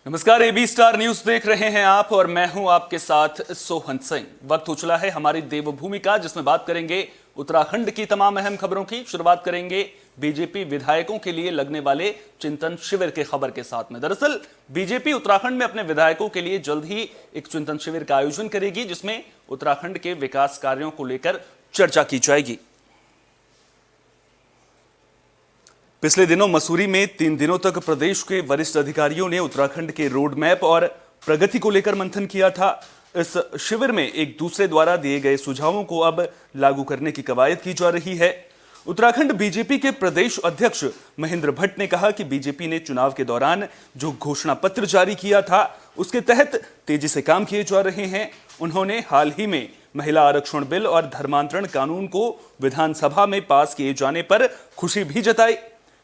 नमस्कार, AB star news देख रहे हैं आप और मैं हूं आपके साथ सोहन सिंह। वक्त हो चला है हमारी देवभूमि का, जिसमें बात करेंगे उत्तराखंड की तमाम अहम खबरों की। शुरुआत करेंगे बीजेपी विधायकों के लिए लगने वाले चिंतन शिविर के खबर के साथ में। दरअसल बीजेपी उत्तराखंड में अपने विधायकों के लिए जल्द ही एक चिंतन शिविर का आयोजन करेगी, जिसमें उत्तराखंड के विकास कार्यों को लेकर चर्चा की जाएगी। पिछले दिनों मसूरी में 3 दिनों तक प्रदेश के वरिष्ठ अधिकारियों ने उत्तराखंड के रोड मैप और प्रगति को लेकर मंथन किया था। इस शिविर में एक दूसरे द्वारा दिए गए सुझावों को अब लागू करने की कवायद की जा रही है। उत्तराखंड बीजेपी के प्रदेश अध्यक्ष महेंद्र भट्ट ने कहा कि बीजेपी ने चुनाव के दौरान जो घोषणा पत्र जारी किया था, उसके तहत तेजी से काम किए जा रहे हैं। उन्होंने हाल ही में महिला आरक्षण बिल और धर्मांतरण कानून को विधानसभा में पास किए जाने पर खुशी भी जताई।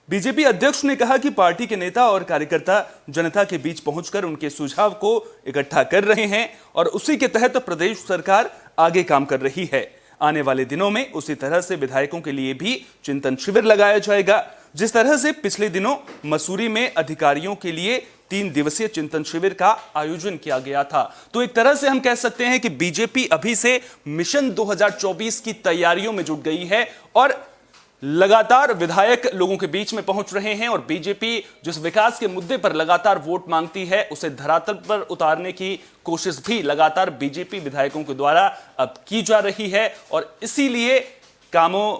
बीजेपी अध्यक्ष ने कहा कि पार्टी के नेता और कार्यकर्ता जनता के बीच पहुंचकर उनके सुझाव को इकट्ठा कर रहे हैं और उसी के तहत प्रदेश सरकार आगे काम कर रही है। आने वाले दिनों में उसी तरह से विधायकों के लिए भी चिंतन शिविर लगाया जाएगा। जिस तरह से पिछले दिनों मसूरी में अधिकारियों के लिए 3 दिवसीय चिंतन शिविर का आयोजन किया गया था, तो एक तरह से हम कह सकते हैं कि बीजेपी अभी से मिशन 2024 की तैयारियों में जुट गई है और लगातार विधायक लोगों के बीच में पहुंच रहे हैं और बीजेपी जिस विकास के मुद्दे पर लगातार वोट मांगती है, उसे धरातल पर उतारने की कोशिश भी लगातार बीजेपी विधायकों के द्वारा अब की जा रही है। और इसीलिए कामों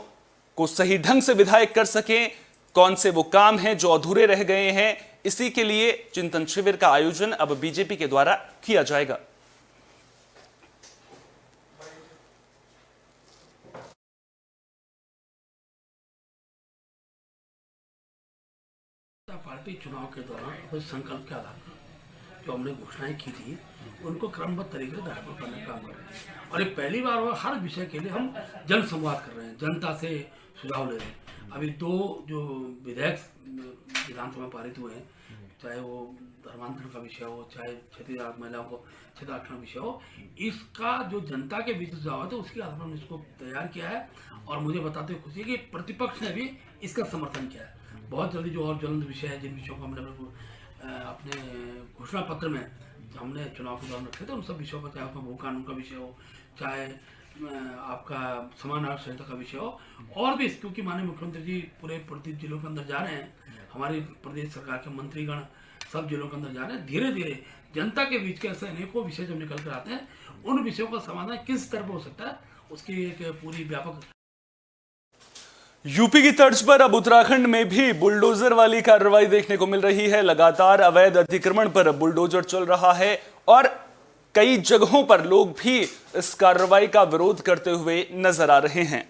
को सही ढंग से विधायक कर सकें, कौन से वो काम हैं जो अधूरे रह गए हैं, इसी के लिए चिंतन शिविर का आयोजन अब बीजेपी के द्वारा किया जाएगा। पार्टी चुनाव के दौरान अपने संकल्प के आधार पर जो हमने घोषणाएं की थी, उनको क्रमबद्ध तरीके से धारण करने का काम कर रहे हैं। और ये पहली बार हुआ, हर विषय के लिए हम जन संवाद कर रहे हैं, जनता से सुझाव ले रहे हैं। अभी 2 जो विधेयक विधानसभा में पारित हुए हैं, चाहे वो धर्मांतरण का विषय हो, चाहे क्षेत्रीय महिलाओं को क्षेत्र आरक्षण विषय हो, इसका जो जनता के बीच सुझाव है, तो उसके आधार पर हमने इसको तैयार किया है। और मुझे बताते हुए खुशी है कि प्रतिपक्ष ने भी इसका समर्थन किया है। बहुत जल्दी जो और ज्वलंत विषय है, जिन विषयों को हमने अपने घोषणा पत्र में हमने चुनाव के दौरान रखे थे, उन सब विषयों पर, चाहे आपका भू कानून का विषय हो, चाहे आपका समान आरक्षण संहिता का विषय हो, और भी, क्योंकि माननीय मुख्यमंत्री जी पूरे प्रत्येक जिलों के अंदर जा रहे हैं, हमारी प्रदेश सरकार के मंत्रीगण सब जिलों के अंदर जा रहे हैं। धीरे धीरे जनता के बीच के ऐसे अनेकों विषय जब निकल कर आते हैं, उन विषयों का समाधान किस स्तर पर हो सकता है, उसकी एक पूरी व्यापक। यूपी की तर्ज पर अब उत्तराखंड में भी बुलडोजर वाली कार्रवाई देखने को मिल रही है। लगातार अवैध अतिक्रमण पर बुलडोजर चल रहा है और कई जगहों पर लोग भी इस कार्रवाई का विरोध करते हुए नजर आ रहे हैं।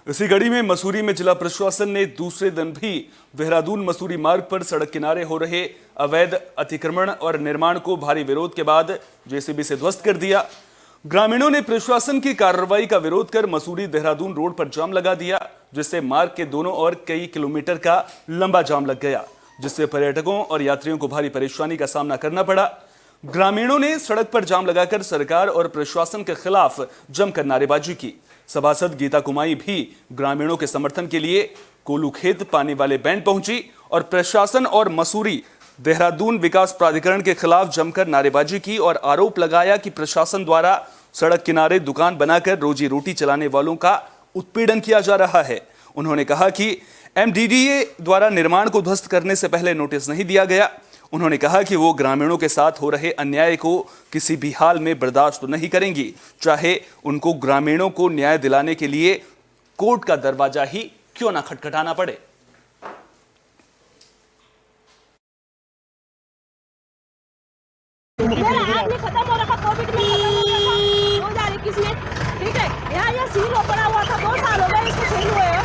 इसी कड़ी में मसूरी में जिला प्रशासन ने दूसरे दिन भी देहरादून मसूरी मार्ग पर सड़क किनारे हो रहे अवैध अतिक्रमण और निर्माण को भारी विरोध के बाद जेसीबी से ध्वस्त कर दिया। ग्रामीणों ने प्रशासन की कार्रवाई का विरोध कर मसूरी देहरादून रोड पर जाम लगा दिया, जिससे मार्ग के दोनों ओर कई किलोमीटर का लंबा जाम लग गया, जिससे पर्यटकों और यात्रियों को भारी परेशानी का सामना करना पड़ा। ग्रामीणों ने सड़क पर जाम लगाकर सरकार और प्रशासन के खिलाफ जमकर नारेबाजी की। सभासद गीता कुमाई भी ग्रामीणों के समर्थन के लिए कोलू खेत पानी वाले बैंड पहुंची और प्रशासन और मसूरी देहरादून विकास प्राधिकरण के खिलाफ जमकर नारेबाजी की और आरोप लगाया कि प्रशासन द्वारा सड़क किनारे दुकान बनाकर रोजी रोटी चलाने वालों का उत्पीड़न किया जा रहा है। उन्होंने कहा कि एमडीडीए द्वारा निर्माण को ध्वस्त करने से पहले नोटिस नहीं दिया गया। उन्होंने कहा कि वो ग्रामीणों के साथ हो रहे अन्याय को किसी भी हाल में बर्दाश्त नहीं करेंगी, चाहे उनको ग्रामीणों को न्याय दिलाने के लिए कोर्ट का दरवाजा ही क्यों ना खटखटाना पड़े। खत्म हो रखा, कोविड में खत्म हो रखा 2021 में, ठीक है। यहाँ ये सील पड़ा हुआ था, 2 साल हो गए इसको सील हुए हो,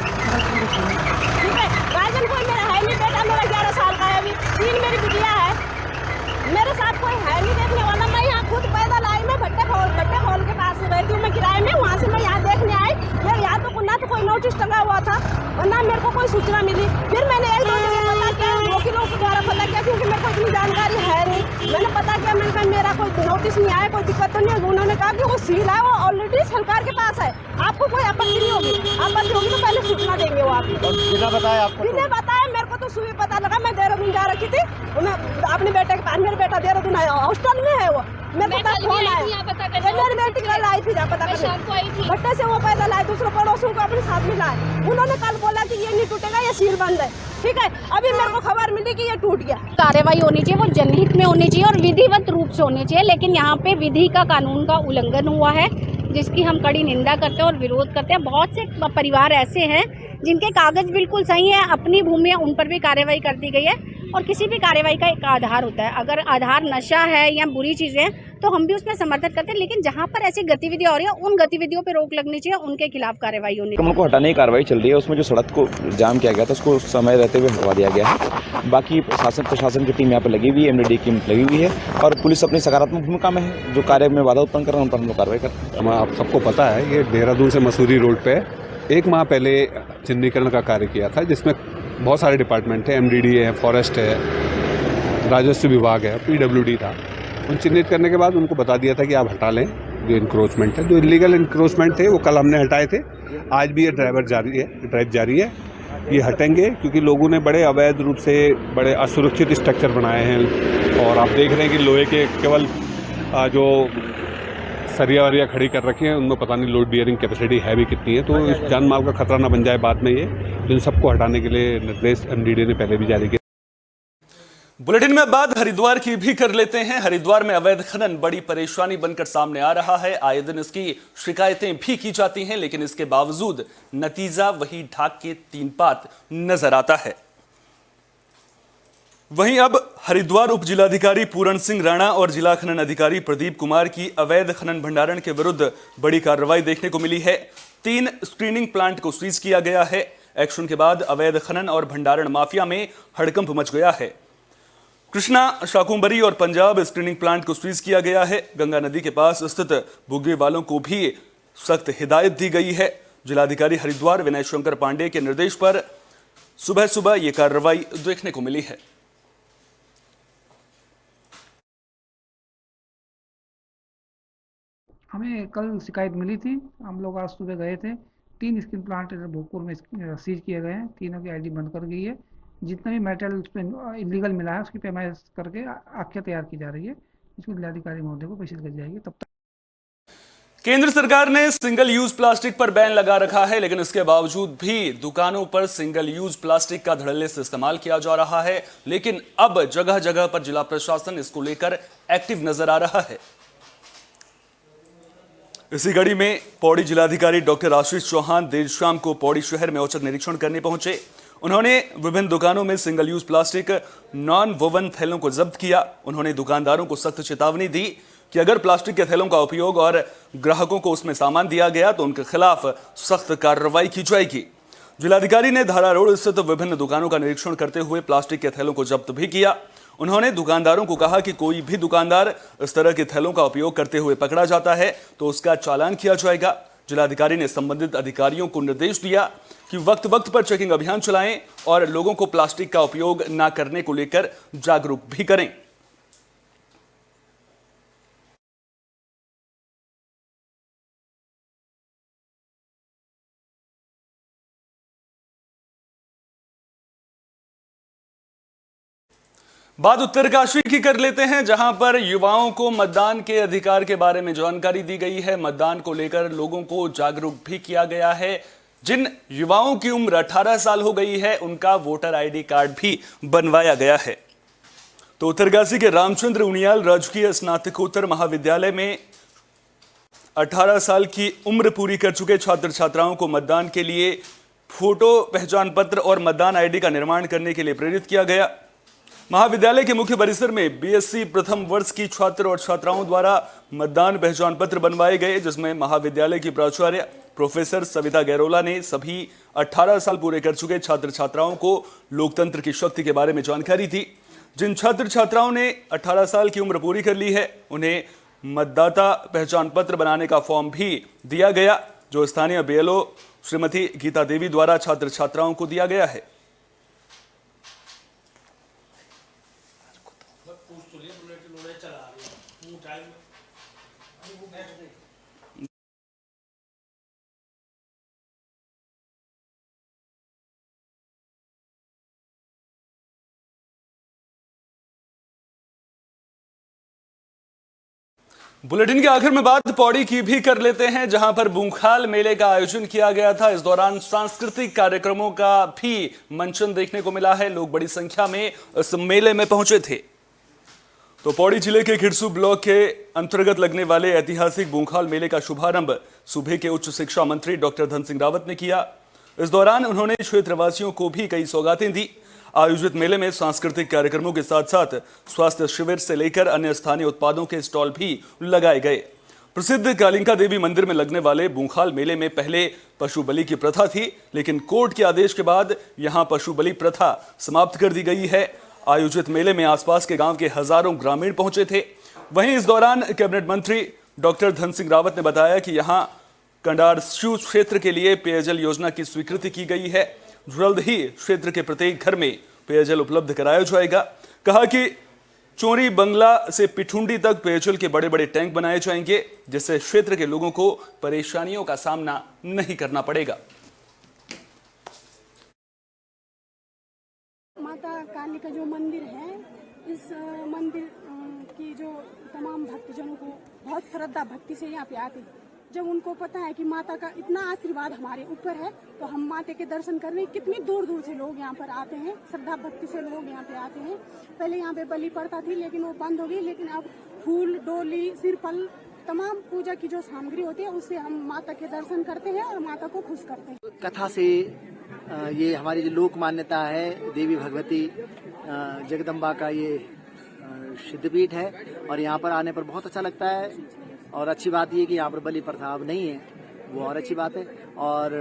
ठीक है। गार्जियन कोई मेरा है नहीं, बेटा मेरा 11 साल का है, अभी 3 मेरी बिटिया है, मेरे साथ कोई है नहीं देखने वाला। मैं यहाँ खुद पैदल आई, मैं भट्टे खोल के पास रहती हूँ, मैं किराए में, वहाँ से मैं यहाँ देखने आई। यहाँ तो ना तो कोई नोटिस टंगा हुआ था और ना मेरे को कोई सूचना मिली। फिर मैंने 1-2 जगह पता किया, वकीलों के द्वारा पता किया, क्योंकि मेरे को इतनी जानकारी है नहीं। मैंने पता किया, मैंने कहा मेरा कोई नोटिस नहीं आया, कोई दिक्कत तो नहीं है। उन्होंने कहा कि वो सील है, वो ऑलरेडी सरकार के पास है, आपको कोई आपत्ति नहीं होगी, आपत्ति होगी तो पहले सूचना देंगे वो आपको। बिना बताया आपको? बिना बताया मेरे को तो सुबह पता लगा, मैं देहरादून जा रखी थी, मैं अपने बेटे के पास, मेरा बेटा देहरादून हॉस्टल में है, वो मेरे पास फोन आया, मेरी बेटी कल आई थी, पता करने भट्टे से वो पैदल आए, दूसरे पड़ोसियों को अपने साथ में लाए। उन्होंने कल बोला कि ये नहीं टूटेगा, ये सील बंद है, ठीक है। अभी मेरे को खबर मिली कि ये टूट गया। कार्रवाई होनी चाहिए, वो जनहित में होनी चाहिए और विधिवत रूप से होनी चाहिए, लेकिन यहाँ पे विधि का, कानून का उल्लंघन हुआ है, जिसकी हम कड़ी निंदा करते हैं और विरोध करते हैं। बहुत से परिवार ऐसे हैं जिनके कागज बिल्कुल सही है, अपनी भूमि है, उन पर भी कार्रवाई कर दी गई है। और किसी भी कार्रवाई का एक आधार होता है, अगर आधार नशा है या बुरी चीज़ें हैं तो हम भी उसमें समर्थन करते हैं, लेकिन जहाँ पर ऐसी गतिविधियाँ हो रही है उन गतिविधियों पर रोक लगनी चाहिए, उनके खिलाफ कार्रवाई होनी चाहिए। उनको हटाने की कार्रवाई चल रही है, उसमें जो सड़क को जाम किया गया था उसको समय रहते हुए हटवा दिया गया है। बाकी प्रशासन की टीम यहाँ पर लगी हुई है, एमडीडी की लगी हुई है और पुलिस अपनी सकारात्मक भूमिका में है। जो कार्य में बाधा उत्पन्न कर रहे हैं उन पर हम लोग कार्रवाई करते हैं। आप सबको पता है ये देहरादून से मसूरी रोड पे 1 माह पहले चिन्हीकरण का कार्य किया था, जिसमें बहुत सारे डिपार्टमेंट थे, एमडीडी है, फॉरेस्ट है, राजस्व विभाग है, पीडब्ल्यूडी था। उन चिन्हित करने के बाद उनको बता दिया था कि आप हटा लें जो इंक्रोचमेंट है, जो इलीगल इंक्रोचमेंट थे वो कल हमने हटाए थे। आज भी ये ड्राइव जारी है, ये हटेंगे क्योंकि लोगों ने बड़े अवैध रूप से बड़े असुरक्षित स्ट्रक्चर बनाए हैं। और आप देख रहे हैं कि लोहे के केवल जो सरिया वरिया खड़ी कर रखी है, उनमें पता नहीं लोड बियरिंग कैपेसिटी है भी कितनी है, तो इस जान माल का खतरा ना बन जाए बाद में ये, तो इन सबको हटाने के लिए निर्देश एमडीडी ने पहले भी जारी किया। बुलेटिन में बात हरिद्वार की भी कर लेते हैं। हरिद्वार में अवैध खनन बड़ी परेशानी बनकर सामने आ रहा है। आए दिन इसकी शिकायतें भी की जाती हैं, लेकिन इसके बावजूद नतीजा वही ढाक के 3 पात नजर आता है। वहीं अब हरिद्वार उप जिलाधिकारी पूरण सिंह राणा और जिला खनन अधिकारी प्रदीप कुमार की अवैध खनन भंडारण के विरुद्ध बड़ी कार्रवाई देखने को मिली है। 3 स्क्रीनिंग प्लांट को सीज किया गया है। एक्शन के बाद अवैध खनन और भंडारण माफिया में हड़कंप मच गया है। कृष्णा, शाकुंभरी और पंजाब स्क्रीनिंग प्लांट को सीज किया गया है। गंगा नदी के पास स्थित बुग्गे वालों को भी सख्त हिदायत दी गई है। जिलाधिकारी हरिद्वार विनय शंकर पांडे के निर्देश पर सुबह सुबह यह कार्रवाई देखने को मिली है। हमें कल शिकायत मिली थी, हम लोग आज सुबह गए थे। 3 स्क्रीन प्लांट भोजपुर में सीज किए गए हैं, तीनों की आईडी बंद कर गई है। जितना भी मेटेरियल उस पर इलीगल मिला है उसकी पैमाइश करके आख्या तैयार की जा रही है, इसको जिलाधिकारी महोदय को प्रेषित कर जाएगी। तब तक केंद्र सरकार ने सिंगल यूज प्लास्टिक पर बैन लगा रखा है, लेकिन इसके बावजूद भी दुकानों पर सिंगल यूज प्लास्टिक का धड़ल्ले से इस्तेमाल किया जा रहा है। लेकिन अब जगह जगह पर जिला प्रशासन इसको लेकर एक्टिव नजर आ रहा है। इसी कड़ी में पौड़ी जिलाधिकारी डॉक्टर आशीष चौहान देर शाम को पौड़ी शहर में औचक निरीक्षण करने पहुंचे। उन्होंने विभिन्न दुकानों में single use plastic non woven थैलों को जब्त किया। उन्होंने दुकानदारों को सख्त चेतावनी दी कि अगर प्लास्टिक के थैलों का उपयोग और ग्राहकों को उसमें सामान दिया गया तो उनके खिलाफ सख्त कार्रवाई की जाएगी। जिलाधिकारी ने धारा रोड स्थित विभिन्न दुकानों का निरीक्षण करते हुए प्लास्टिक के थैलों को जब्त भी किया। उन्होंने दुकानदारों को कहा कि कोई भी दुकानदार इस तरह के थैलों का उपयोग करते हुए पकड़ा जाता है तो उसका चालान किया जाएगा। जिलाधिकारी ने संबंधित अधिकारियों को निर्देश दिया कि वक्त वक्त पर चेकिंग अभियान चलाएं और लोगों को प्लास्टिक का उपयोग न करने को लेकर जागरूक भी करें। बात उत्तरकाशी की कर लेते हैं, जहां पर युवाओं को मतदान के अधिकार के बारे में जानकारी दी गई है। मतदान को लेकर लोगों को जागरूक भी किया गया है। जिन युवाओं की उम्र 18 साल हो गई है उनका वोटर आईडी कार्ड भी बनवाया गया है। तो उत्तरकाशी के रामचंद्र उनियाल राजकीय स्नातकोत्तर महाविद्यालय में 18 साल की उम्र पूरी कर चुके छात्र छात्राओं को मतदान के लिए फोटो पहचान पत्र और मतदान आईडी का निर्माण करने के लिए प्रेरित किया गया। महाविद्यालय के मुख्य परिसर में बीएससी प्रथम वर्ष की छात्र और छात्राओं द्वारा मतदान पहचान पत्र बनवाए गए, जिसमें महाविद्यालय की प्राचार्य प्रोफेसर सविता गैरोला ने सभी 18 साल पूरे कर चुके छात्र छात्राओं को लोकतंत्र की शक्ति के बारे में जानकारी दी। जिन छात्र छात्राओं ने 18 साल की उम्र पूरी कर ली है उन्हें मतदाता पहचान पत्र बनाने का फॉर्म भी दिया गया, जो स्थानीय बीएलओ श्रीमती गीता देवी द्वारा छात्र छात्राओं को दिया गया है। बुलेटिन के आखिर में बात पौड़ी की भी कर लेते हैं, जहां पर बूंखाल मेले का आयोजन किया गया था। इस दौरान सांस्कृतिक कार्यक्रमों का भी मंचन देखने को मिला है। लोग बड़ी संख्या में इस मेले में पहुंचे थे। तो पौड़ी जिले के खिरसू ब्लॉक के अंतर्गत लगने वाले ऐतिहासिक बूंखाल मेले का शुभारंभ सूबे के उच्च शिक्षा मंत्री डॉक्टर धन सिंह रावत ने किया। इस दौरान उन्होंने क्षेत्रवासियों को भी कई सौगातें दी। आयोजित मेले में सांस्कृतिक कार्यक्रमों के साथ साथ स्वास्थ्य शिविर से लेकर अन्य स्थानीय उत्पादों के स्टॉल भी लगाए गए। प्रसिद्ध कालिका देवी मंदिर में लगने वाले बूंखाल मेले में पहले पशु बलि की प्रथा थी, लेकिन कोर्ट के आदेश के बाद यहां पशु बलि प्रथा समाप्त कर दी गई है। आयोजित मेले में आसपास के गांव के हजारों ग्रामीण पहुंचे थे। वहीं इस दौरान कैबिनेट मंत्री डॉक्टर धन सिंह रावत ने बताया कि यहां कंडारस्यू क्षेत्र के लिए पेयजल योजना की स्वीकृति की गई है। जल्द ही क्षेत्र के प्रत्येक घर में पेयजल उपलब्ध कराया जाएगा। कहा कि चोरी बंगला से पिठुंडी तक पेयजल के बड़े बड़े टैंक बनाए जाएंगे, जिससे क्षेत्र के लोगों को परेशानियों का सामना नहीं करना पड़ेगा। माता काली का जो मंदिर है, इस मंदिर की जो तमाम भक्तजनों को बहुत श्रद्धा भक्ति से यहाँ पे आते हैं। जब उनको पता है कि माता का इतना आशीर्वाद हमारे ऊपर है, तो हम माता के दर्शन करने कितनी दूर दूर से लोग यहाँ पर आते हैं। श्रद्धा भक्ति से लोग यहाँ पे आते हैं। पहले यहाँ पे बलि प्रथा थी, लेकिन वो बंद हो गई। लेकिन अब फूल, डोली, सिरफल, तमाम पूजा की जो सामग्री होती है, उससे हम माता के दर्शन करते हैं और माता को खुश करते हैं। कथा से ये हमारी जो लोक मान्यता है, देवी भगवती जगदम्बा का ये सिद्धपीठ है और यहाँ पर आने पर बहुत अच्छा लगता है। और अच्छी बात ये कि यहाँ पर बलि प्रथा अब नहीं है, वो और अच्छी बात है। और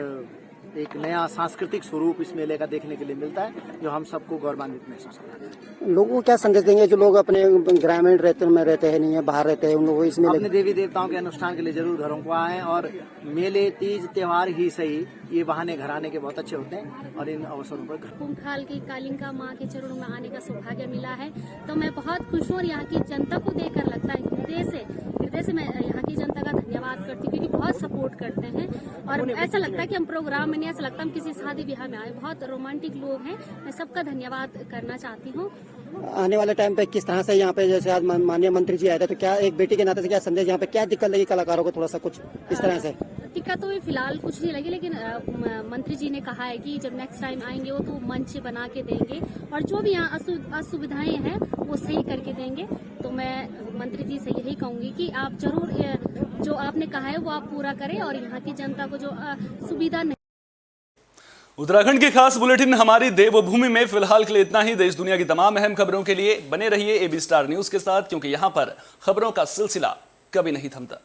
एक नया सांस्कृतिक स्वरूप इस मेले का देखने के लिए मिलता है, जो हम सबको गौरवान्वित महसूस होता है। लोगों को क्या संदेश देंगे जो लोग अपने ग्रामीण रहते हैं, नहीं है, बाहर रहते हैं, उन लोगों को इस मेले अपने देवी देवताओं के अनुष्ठान के लिए जरूर घरों को आएं। और मेले, तीज, त्योहार ही सही, ये बहाने घर आने के बहुत अच्छे होते हैं और इन अवसरों पर बूंखाल की कालिका माँ के चरणों में आने का सौभाग्य मिला है, तो मैं बहुत खुश हूँ। और यहाँ की जनता को देखकर लगता है हृदय से मैं यहाँ की जनता का धन्यवाद करती हूँ, क्योंकि बहुत सपोर्ट करते हैं। और ऐसा लगता है कि हम प्रोग्राम में नहीं, ऐसा लगता है हम किसी शादी ब्याह में आए। बहुत रोमांटिक लोग हैं, मैं सबका धन्यवाद करना चाहती हूँ। आने वाले टाइम पे किस तरह से यहाँ पे, जैसे आज माननीय मंत्री जी आए थे, तो क्या एक बेटी के नाते से क्या संदेश, यहाँ पे क्या दिक्कत लगी कलाकारों को, थोड़ा सा कुछ इस तरह से? दिक्कत तो फिलहाल कुछ नहीं लगी, लेकिन मंत्री जी ने कहा है कि जब नेक्स्ट टाइम आएंगे वो तो मंच बना के देंगे और जो भी यहाँ असुविधाएं हैं वो सही करके देंगे। तो मैं मंत्री जी से यही कहूंगी कि आप जरूर जो आपने कहा है वो आप पूरा करें और यहाँ की जनता को जो सुविधा नहीं। उत्तराखंड की खास बुलेटिन हमारी देवभूमि में फिलहाल के लिए इतना ही। देश दुनिया की तमाम अहम खबरों के लिए बने रहिए AB स्टार न्यूज के साथ, क्योंकि यहां पर खबरों का सिलसिला कभी नहीं थमता।